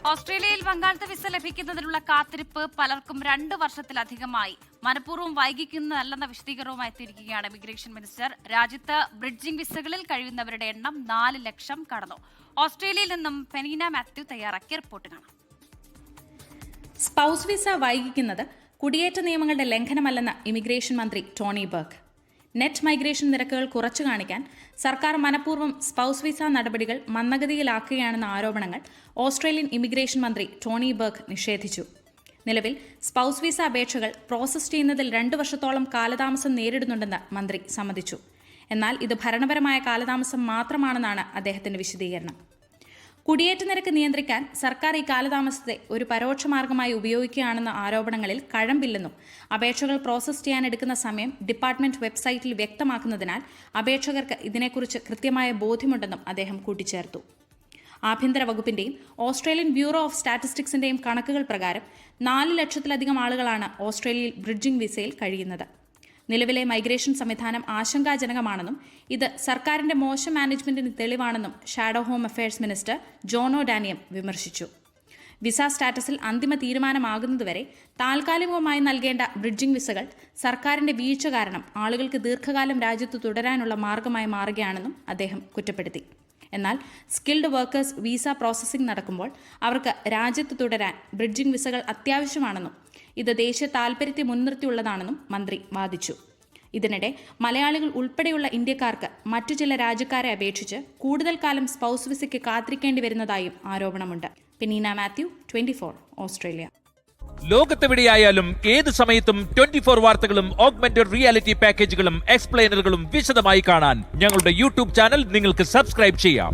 ഓസ്ട്രേലിയയിൽ പങ്കാളിത്ത വിസ ലഭിക്കുന്നതിനുള്ള കാത്തിരിപ്പ് പലർക്കും 2 വർഷത്തിലധികമായി. മനഃപൂർവ്വം വൈകിക്കുന്നതല്ലെന്ന വിശദീകരണവുമായി എത്തിയിരിക്കുകയാണ് ഇമിഗ്രേഷൻ മിനിസ്റ്റർ. രാജ്യത്ത് ബ്രിഡ്ജിംഗ് വിസകളിൽ കഴിയുന്നവരുടെ എണ്ണം 4 ലക്ഷം കടന്നു. ഓസ്ട്രേലിയയിൽ നിന്നും ഫെനീന മാത്യു തയ്യാറാക്കിയ റിപ്പോർട്ട് കാണാം. സ്പൗസ് വിസ വൈകിക്കുന്നത് കുടിയേറ്റ നിയമങ്ങളുടെ ലംഘനമല്ലെന്ന് ഇമിഗ്രേഷൻ മന്ത്രി ടോണി ബർഗ്. നെറ്റ് മൈഗ്രേഷൻ നിരക്കുകൾ കുറച്ചു കാണിക്കാൻ സർക്കാർ മനഃപൂർവ്വം സ്പൗസ് വിസ നടപടികൾ മന്ദഗതിയിലാക്കുകയാണെന്ന ആരോപണങ്ങൾ ഓസ്ട്രേലിയൻ ഇമിഗ്രേഷൻ മന്ത്രി ടോണി ബർഗ് നിഷേധിച്ചു. നിലവിൽ സ്പൗസ് വിസ അപേക്ഷകൾ പ്രോസസ് ചെയ്യുന്നതിൽ 2 വർഷത്തോളം കാലതാമസം നേരിടുന്നുണ്ടെന്ന് മന്ത്രി സമ്മതിച്ചു. എന്നാൽ ഇത് ഭരണപരമായ കാലതാമസം മാത്രമാണെന്നാണ് അദ്ദേഹത്തിന്റെ വിശദീകരണം. കുടിയേറ്റ നിരക്ക് നിയന്ത്രിക്കാൻ സർക്കാർ ഈ കാലതാമസത്തെ ഒരു പരോക്ഷ മാർഗമായി ഉപയോഗിക്കുകയാണെന്ന ആരോപണങ്ങളിൽ കഴമ്പില്ലെന്നും അപേക്ഷകൾ പ്രോസസ് ചെയ്യാനെടുക്കുന്ന സമയം ഡിപ്പാർട്ട്മെന്റ് വെബ്സൈറ്റിൽ വ്യക്തമാക്കുന്നതിനാൽ അപേക്ഷകർക്ക് ഇതിനെക്കുറിച്ച് കൃത്യമായ ബോധ്യമുണ്ടെന്നും അദ്ദേഹം കൂട്ടിച്ചേർത്തു. ആഭ്യന്തര വകുപ്പിന്റെയും ഓസ്ട്രേലിയൻ ബ്യൂറോ ഓഫ് സ്റ്റാറ്റിസ്റ്റിക്സിന്റെയും കണക്കുകൾ പ്രകാരം 4 ലക്ഷത്തിലധികം ആളുകളാണ് ഓസ്ട്രേലിയയിൽ ബ്രിഡ്ജിംഗ് വിസയിൽ കഴിയുന്നത്. നിലവിലെ മൈഗ്രേഷൻ സംവിധാനം ആശങ്കാജനകമാണെന്നും ഇത് സർക്കാരിന്റെ മോശം മാനേജ്മെന്റിന് തെളിവാണെന്നും ഷാഡോ ഹോം അഫയേഴ്സ് മിനിസ്റ്റർ ജോണോ ഡാനിയം വിമർശിച്ചു. വിസ സ്റ്റാറ്റസിൽ അന്തിമ തീരുമാനമാകുന്നതുവരെ താൽക്കാലികമായി നൽകേണ്ട ബ്രിഡ്ജിംഗ് വിസകൾ സർക്കാരിന്റെ വീഴ്ച കാരണം ആളുകൾക്ക് ദീർഘകാലം രാജ്യത്ത് തുടരാനുള്ള മാർഗമായി മാറുകയാണെന്നും അദ്ദേഹം കുറ്റപ്പെടുത്തി. എന്നാൽ സ്കിൽഡ് വർക്കേഴ്സ് വിസ പ്രോസസ്സിംഗ് നടക്കുമ്പോൾ അവർക്ക് രാജ്യത്ത് തുടരാൻ ബ്രിഡ്ജിംഗ് വിസകൾ അത്യാവശ്യമാണെന്നും ഇത് ദേശീയ താൽപര്യത്തെ മുൻനിർത്തിയുള്ളതാണെന്നും മന്ത്രി വാദിച്ചു. ഇതിനിടെ മലയാളികൾ ഉൾപ്പെടെയുള്ള ഇന്ത്യക്കാർക്ക് മറ്റു ചില രാജ്യക്കാരെ അപേക്ഷിച്ച് കൂടുതൽ കാലം സ്പൗസ് വിസയ്ക്ക് കാത്തിരിക്കേണ്ടി വരുന്നതായും ആരോപണമുണ്ട്. ഫെനീന മാത്യു, 24 ഓസ്ട്രേലിയ. ലോകത്തെവിടെയായാലും ഏത് സമയത്തും 24 വാർത്തകളും ഓഗ്മെന്റഡ് റിയാലിറ്റി പാക്കേജുകളും എക്സ്പ്ലെയിനറുകളും വിശദമായി കാണാൻ ഞങ്ങളുടെ യൂട്യൂബ് ചാനൽ നിങ്ങൾക്ക് സബ്സ്ക്രൈബ് ചെയ്യാം.